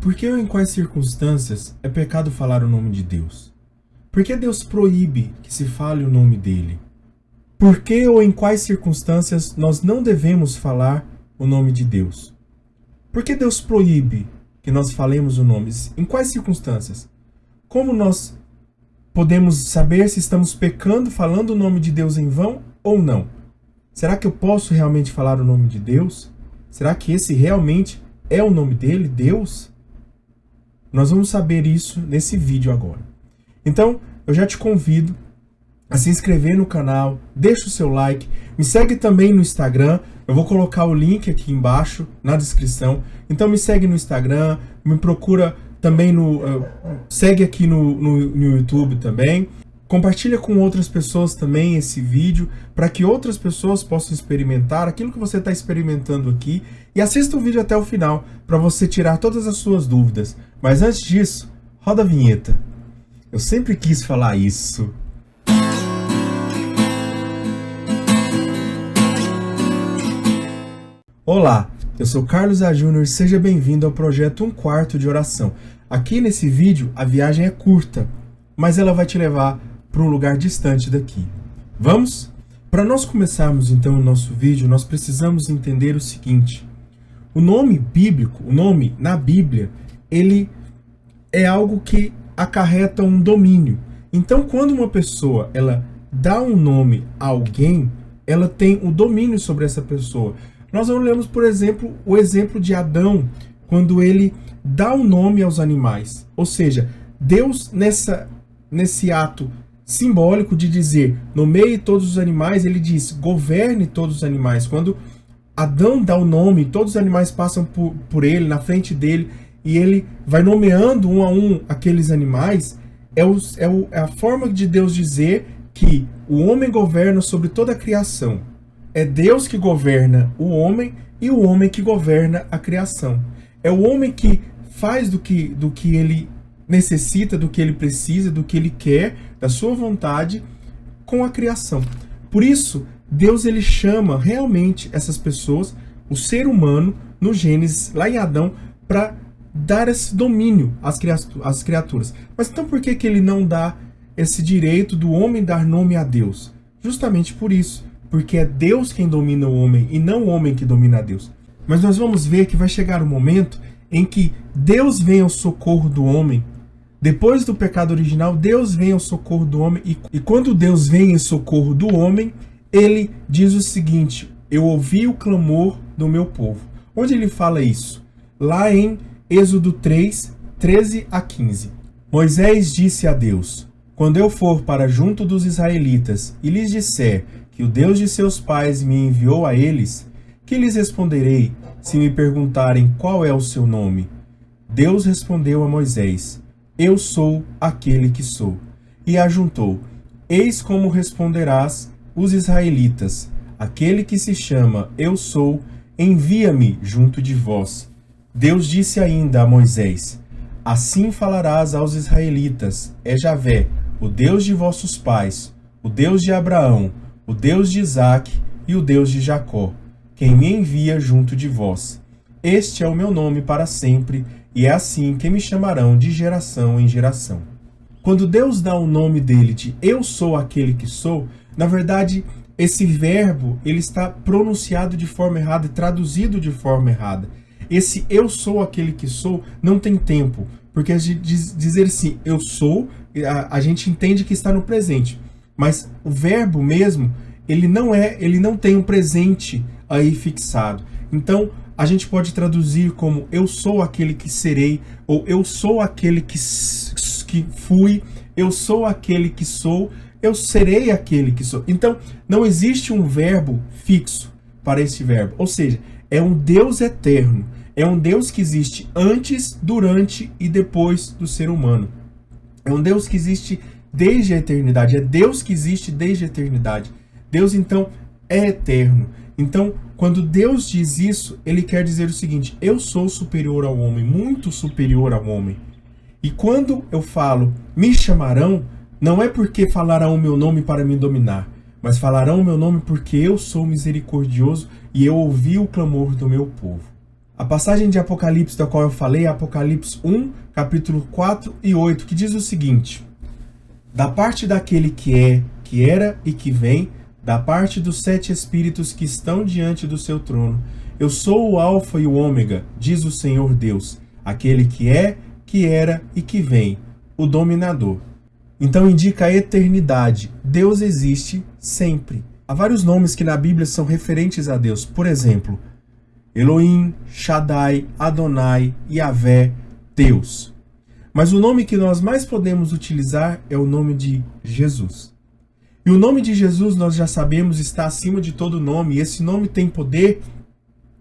Por que ou em quais circunstâncias é pecado falar o nome de Deus? Por que Deus proíbe que se fale o nome dele? Por que ou em quais circunstâncias nós não devemos falar o nome de Deus? Por que Deus proíbe que nós falemos o nome? Em quais circunstâncias? Como nós podemos saber se estamos pecando falando o nome de Deus em vão ou não? Será que eu posso realmente falar o nome de Deus? Será que esse realmente é o nome dele, Deus? Nós vamos saber isso nesse vídeo agora. Então, eu já te convido a se inscrever no canal, deixa o seu like, me segue também no Instagram, eu vou colocar o link aqui embaixo na descrição. Então me segue no Instagram, me procura também segue aqui no YouTube também. Compartilha com outras pessoas também esse vídeo, para que outras pessoas possam experimentar aquilo que você está experimentando aqui. E assista o vídeo até o final, para você tirar todas as suas dúvidas. Mas antes disso, roda a vinheta. Eu sempre quis falar isso. Olá, eu sou Carlos A. Júnior e seja bem-vindo ao projeto 1/4 de oração. Aqui nesse vídeo a viagem é curta, mas ela vai te levar para um lugar distante daqui. Vamos? Para nós começarmos então o nosso vídeo, nós precisamos entender o seguinte: o nome bíblico, o nome na Bíblia, ele é algo que acarreta um domínio. Então, quando uma pessoa ela dá um nome a alguém, ela tem o domínio sobre essa pessoa. Nós olhamos, por exemplo, o exemplo de Adão, quando ele dá um nome aos animais. Ou seja, Deus, nesse ato simbólico de dizer, nomeie todos os animais, ele diz, governe todos os animais. Quando Adão dá o nome, todos os animais passam por ele, na frente dele, e ele vai nomeando um a um aqueles animais, é a forma de Deus dizer que o homem governa sobre toda a criação. É Deus que governa o homem e o homem que governa a criação. É o homem que faz do que ele necessita, do que ele precisa, do que ele quer, da sua vontade com a criação. Por isso, Deus ele chama realmente essas pessoas, o ser humano, no Gênesis, lá em Adão, para dar esse domínio às criaturas. Mas então por que ele não dá esse direito do homem dar nome a Deus? Justamente por isso. Porque é Deus quem domina o homem e não o homem que domina a Deus. Mas nós vamos ver que vai chegar um momento em que Deus vem ao socorro do homem. Depois do pecado original, Deus vem ao socorro do homem. E quando Deus vem em socorro do homem, ele diz o seguinte: eu ouvi o clamor do meu povo. Onde ele fala isso? Lá em Êxodo 3, 13 a 15. Moisés disse a Deus: quando eu for para junto dos israelitas e lhes disser que o Deus de seus pais me enviou a eles, que lhes responderei se me perguntarem qual é o seu nome? Deus respondeu a Moisés: eu sou aquele que sou. E ajuntou: eis como responderás os israelitas: aquele que se chama Eu Sou, envia-me junto de vós. Deus disse ainda a Moisés: assim falarás aos israelitas: é Javé, o Deus de vossos pais, o Deus de Abraão, o Deus de Isaque e o Deus de Jacó, quem me envia junto de vós. Este é o meu nome para sempre, e é assim que me chamarão de geração em geração. Quando Deus dá o nome dele de Eu Sou aquele que sou, na verdade, esse verbo ele está pronunciado de forma errada e traduzido de forma errada. Esse Eu Sou aquele que sou não tem tempo, porque a gente dizer assim, eu sou, a gente entende que está no presente. Mas o verbo mesmo, ele não tem um presente aí fixado. Então, a gente pode traduzir como eu sou aquele que serei, ou eu sou aquele que fui, eu sou aquele que sou, eu serei aquele que sou. Então, não existe um verbo fixo para esse verbo. Ou seja, é um Deus eterno. É um Deus que existe antes, durante e depois do ser humano. É um Deus que existe desde a eternidade. É Deus que existe desde a eternidade. Deus, então, é eterno. Então, quando Deus diz isso, ele quer dizer o seguinte: eu sou superior ao homem, muito superior ao homem. E quando eu falo, me chamarão, não é porque falarão o meu nome para me dominar, mas falarão o meu nome porque eu sou misericordioso e eu ouvi o clamor do meu povo. A passagem de Apocalipse da qual eu falei é Apocalipse 1, capítulo 4 e 8, que diz o seguinte: da parte daquele que é, que era e que vem, da parte dos 7 espíritos que estão diante do seu trono, eu sou o Alfa e o Ômega, diz o Senhor Deus, aquele que é, que era e que vem, o dominador. Então indica a eternidade. Deus existe sempre. Há vários nomes que na Bíblia são referentes a Deus. Por exemplo, Elohim, Shaddai, Adonai, Yahvé, Deus. Mas o nome que nós mais podemos utilizar é o nome de Jesus. E o nome de Jesus, nós já sabemos, está acima de todo nome. E esse nome tem poder,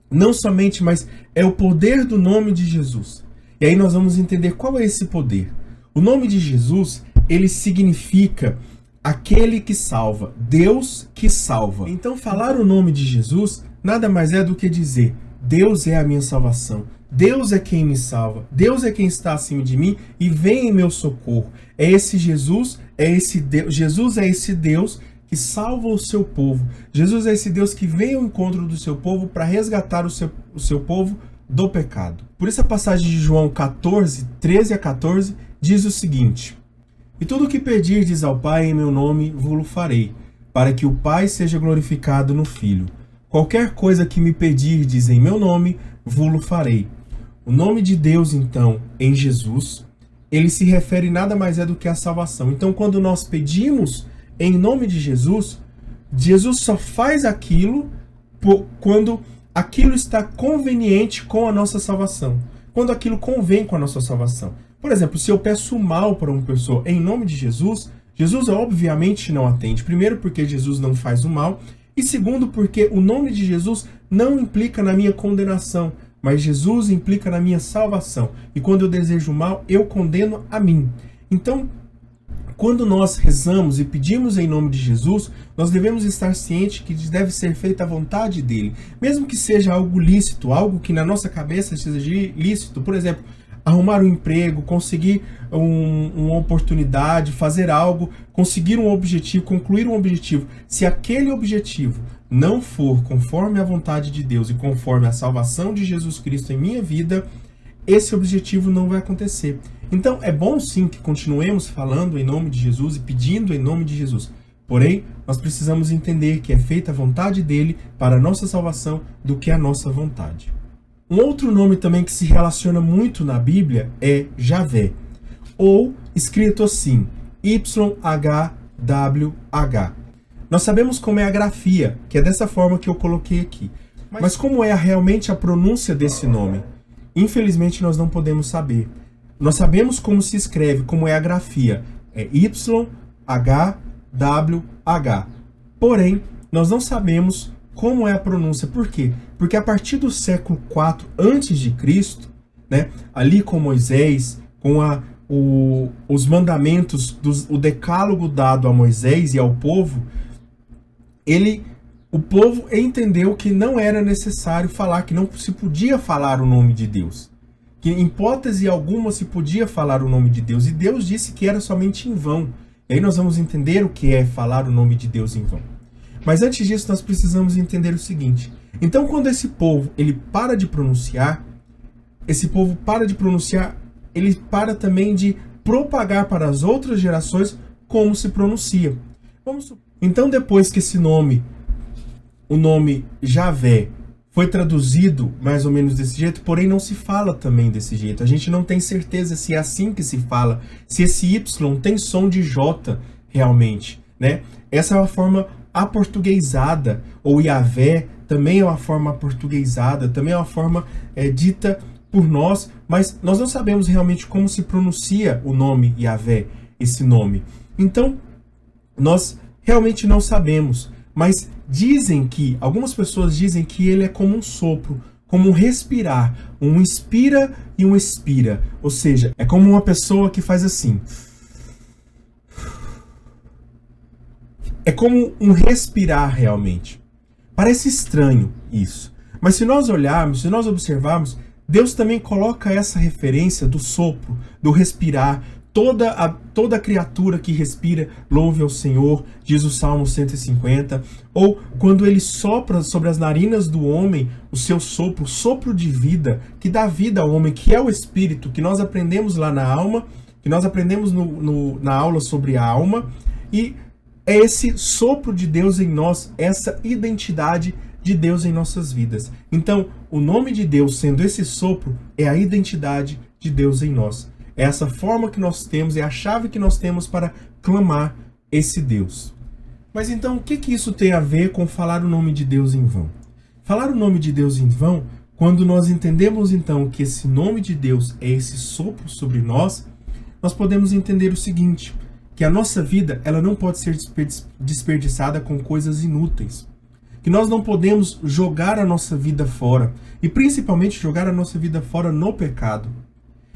não somente, mas é o poder do nome de Jesus. E aí nós vamos entender qual é esse poder. O nome de Jesus, ele significa aquele que salva, Deus que salva. Então falar o nome de Jesus nada mais é do que dizer: Deus é a minha salvação, Deus é quem me salva, Deus é quem está acima de mim e vem em meu socorro. É esse Jesus, é esse Deus, Jesus é esse Deus que salva o seu povo. Jesus é esse Deus que vem ao encontro do seu povo para resgatar o seu povo do pecado. Por isso a passagem de João 14, 13 a 14 diz o seguinte: e tudo o que pedirdes ao Pai em meu nome vos farei, para que o Pai seja glorificado no Filho. Qualquer coisa que me pedirdes em meu nome, vos farei. O nome de Deus, então, em Jesus, ele se refere nada mais é do que a salvação. Então, quando nós pedimos em nome de Jesus, Jesus só faz aquilo quando aquilo está conveniente com a nossa salvação. Quando aquilo convém com a nossa salvação. Por exemplo, se eu peço mal para uma pessoa em nome de Jesus, Jesus obviamente não atende. Primeiro, porque Jesus não faz o mal. E segundo, porque o nome de Jesus não implica na minha condenação, mas Jesus implica na minha salvação. E quando eu desejo o mal, eu condeno a mim. Então, quando nós rezamos e pedimos em nome de Jesus, nós devemos estar cientes que deve ser feita a vontade dele. Mesmo que seja algo lícito, algo que na nossa cabeça seja lícito. Por exemplo, arrumar um emprego, conseguir uma oportunidade, fazer algo, conseguir um objetivo, concluir um objetivo. Se aquele objetivo não for conforme a vontade de Deus e conforme a salvação de Jesus Cristo em minha vida, esse objetivo não vai acontecer. Então é bom sim que continuemos falando em nome de Jesus e pedindo em nome de Jesus. Porém, nós precisamos entender que é feita a vontade dele para a nossa salvação do que a nossa vontade. Um outro nome também que se relaciona muito na Bíblia é Javé, ou escrito assim, YHWH. Nós sabemos como é a grafia, que é dessa forma que eu coloquei aqui. Mas como é realmente a pronúncia desse nome? Infelizmente nós não podemos saber. Nós sabemos como se escreve, como é a grafia. É YHWH. Porém, nós não sabemos como é a pronúncia. Por quê? Porque a partir do século IV a.C., né, ali com Moisés, com os mandamentos, o decálogo dado a Moisés e ao povo, o povo entendeu que não era necessário falar, que não se podia falar o nome de Deus. Que em hipótese alguma se podia falar o nome de Deus. E Deus disse que era somente em vão. E aí nós vamos entender o que é falar o nome de Deus em vão. Mas antes disso, nós precisamos entender o seguinte. Então, quando esse povo ele para de pronunciar, ele para também de propagar para as outras gerações como se pronuncia. Então, depois que o nome Javé, foi traduzido mais ou menos desse jeito, porém não se fala também desse jeito. A gente não tem certeza se é assim que se fala, se esse Y tem som de J realmente, né? Essa é uma forma aportuguesada, ou Yahvé também é uma forma aportuguesada, também é uma forma dita por nós, mas nós não sabemos realmente como se pronuncia o nome Yahvé, esse nome. Então, nós realmente não sabemos, mas algumas pessoas dizem que ele é como um sopro, como um respirar, um inspira e um expira, ou seja, é como uma pessoa que faz assim. É como um respirar realmente. Parece estranho isso. Mas se nós olharmos, se nós observarmos, Deus também coloca essa referência do sopro, do respirar, toda criatura que respira, louve ao Senhor, diz o Salmo 150. Ou quando ele sopra sobre as narinas do homem o seu sopro, o sopro de vida, que dá vida ao homem, que é o Espírito, que nós aprendemos lá na alma, que nós aprendemos na aula sobre a alma. E é esse sopro de Deus em nós, essa identidade de Deus em nossas vidas. Então, o nome de Deus, sendo esse sopro, é a identidade de Deus em nós. É essa forma que nós temos, é a chave que nós temos para clamar esse Deus. Mas então, o que isso tem a ver com falar o nome de Deus em vão? Falar o nome de Deus em vão, quando nós entendemos então que esse nome de Deus é esse sopro sobre nós, nós podemos entender o seguinte, que a nossa vida ela não pode ser desperdiçada com coisas inúteis. Que nós não podemos jogar a nossa vida fora, e principalmente jogar a nossa vida fora no pecado.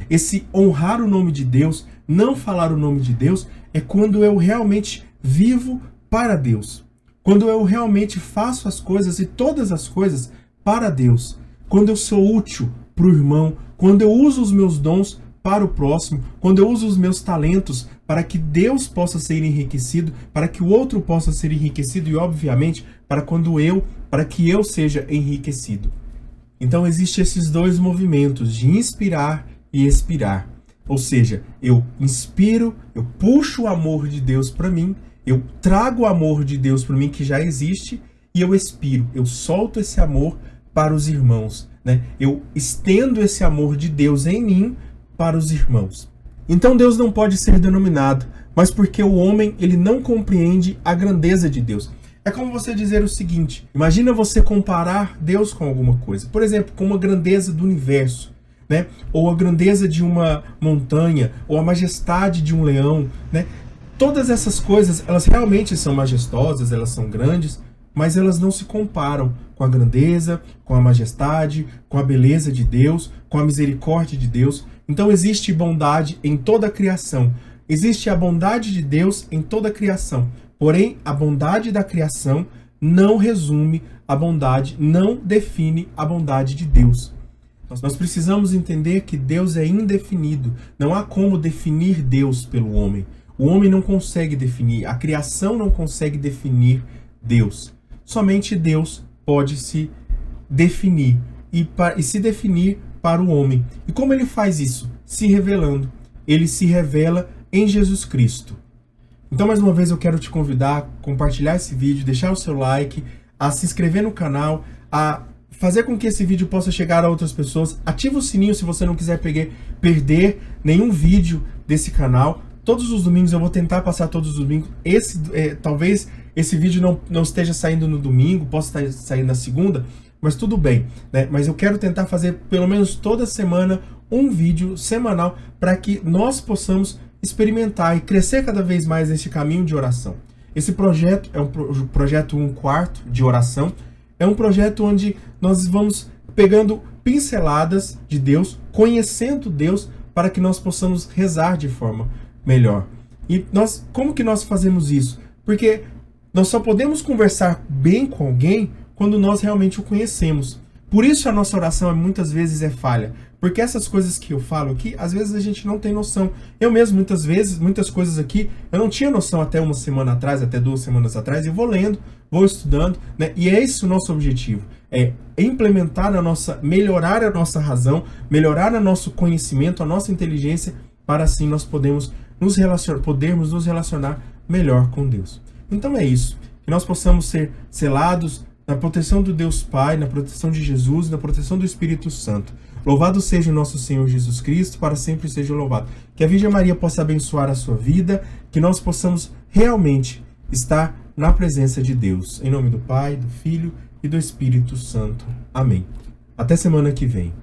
Esse honrar o nome de Deus, não falar o nome de Deus, é quando eu realmente vivo para Deus. Quando eu realmente faço as coisas e todas as coisas para Deus. Quando eu sou útil para o irmão, quando eu uso os meus dons para o próximo, quando eu uso os meus talentos para que Deus possa ser enriquecido, para que o outro possa ser enriquecido e, obviamente, para que eu seja enriquecido. Então, existem esses dois movimentos de inspirar e expirar. Ou seja, eu inspiro, eu puxo o amor de Deus para mim, eu trago o amor de Deus para mim que já existe e eu expiro, eu solto esse amor para os irmãos, né? Eu estendo esse amor de Deus em mim para os irmãos. Então Deus não pode ser denominado, mas porque o homem ele não compreende a grandeza de Deus. É como você dizer o seguinte, imagina você comparar Deus com alguma coisa, por exemplo, com uma grandeza do universo, né? Ou a grandeza de uma montanha, ou a majestade de um leão, né? Todas essas coisas, elas realmente são majestosas, elas são grandes, mas elas não se comparam com a grandeza, com a majestade, com a beleza de Deus, com a misericórdia de Deus. Então existe bondade em toda a criação. Existe a bondade de Deus em toda a criação. Porém, a bondade da criação não resume a bondade, não define a bondade de Deus. Nós precisamos entender que Deus é indefinido. Não há como definir Deus pelo homem. O homem não consegue definir, a criação não consegue definir Deus. Somente Deus pode se definir e se definir para o homem. E como ele faz isso? Se revelando. Ele se revela em Jesus Cristo. Então, mais uma vez, eu quero te convidar a compartilhar esse vídeo, deixar o seu like, a se inscrever no canal, a fazer com que esse vídeo possa chegar a outras pessoas. Ativa o sininho se você não quiser perder nenhum vídeo desse canal. Todos os domingos eu vou tentar passar todos os domingos. Talvez esse vídeo não esteja saindo no domingo, possa estar saindo na segunda, mas tudo bem, né? Mas eu quero tentar fazer pelo menos toda semana um vídeo semanal para que nós possamos experimentar e crescer cada vez mais nesse caminho de oração. Esse projeto é um projeto 1/4 de oração. É um projeto onde nós vamos pegando pinceladas de Deus, conhecendo Deus, para que nós possamos rezar de forma melhor. E como que nós fazemos isso? Porque nós só podemos conversar bem com alguém quando nós realmente o conhecemos. Por isso a nossa oração muitas vezes é falha. Porque essas coisas que eu falo aqui, às vezes a gente não tem noção. Eu mesmo, muitas coisas aqui, eu não tinha noção até uma semana atrás, até 2 semanas atrás, e vou lendo, vou estudando, né? E é esse o nosso objetivo. É implementar melhorar a nossa razão, melhorar o nosso conhecimento, a nossa inteligência, para assim nós podermos nos relacionar melhor com Deus. Então é isso. Que nós possamos ser selados na proteção do Deus Pai, na proteção de Jesus, na proteção do Espírito Santo. Louvado seja o nosso Senhor Jesus Cristo, para sempre seja louvado. Que a Virgem Maria possa abençoar a sua vida, que nós possamos realmente estar na presença de Deus. Em nome do Pai, do Filho e do Espírito Santo. Amém. Até semana que vem.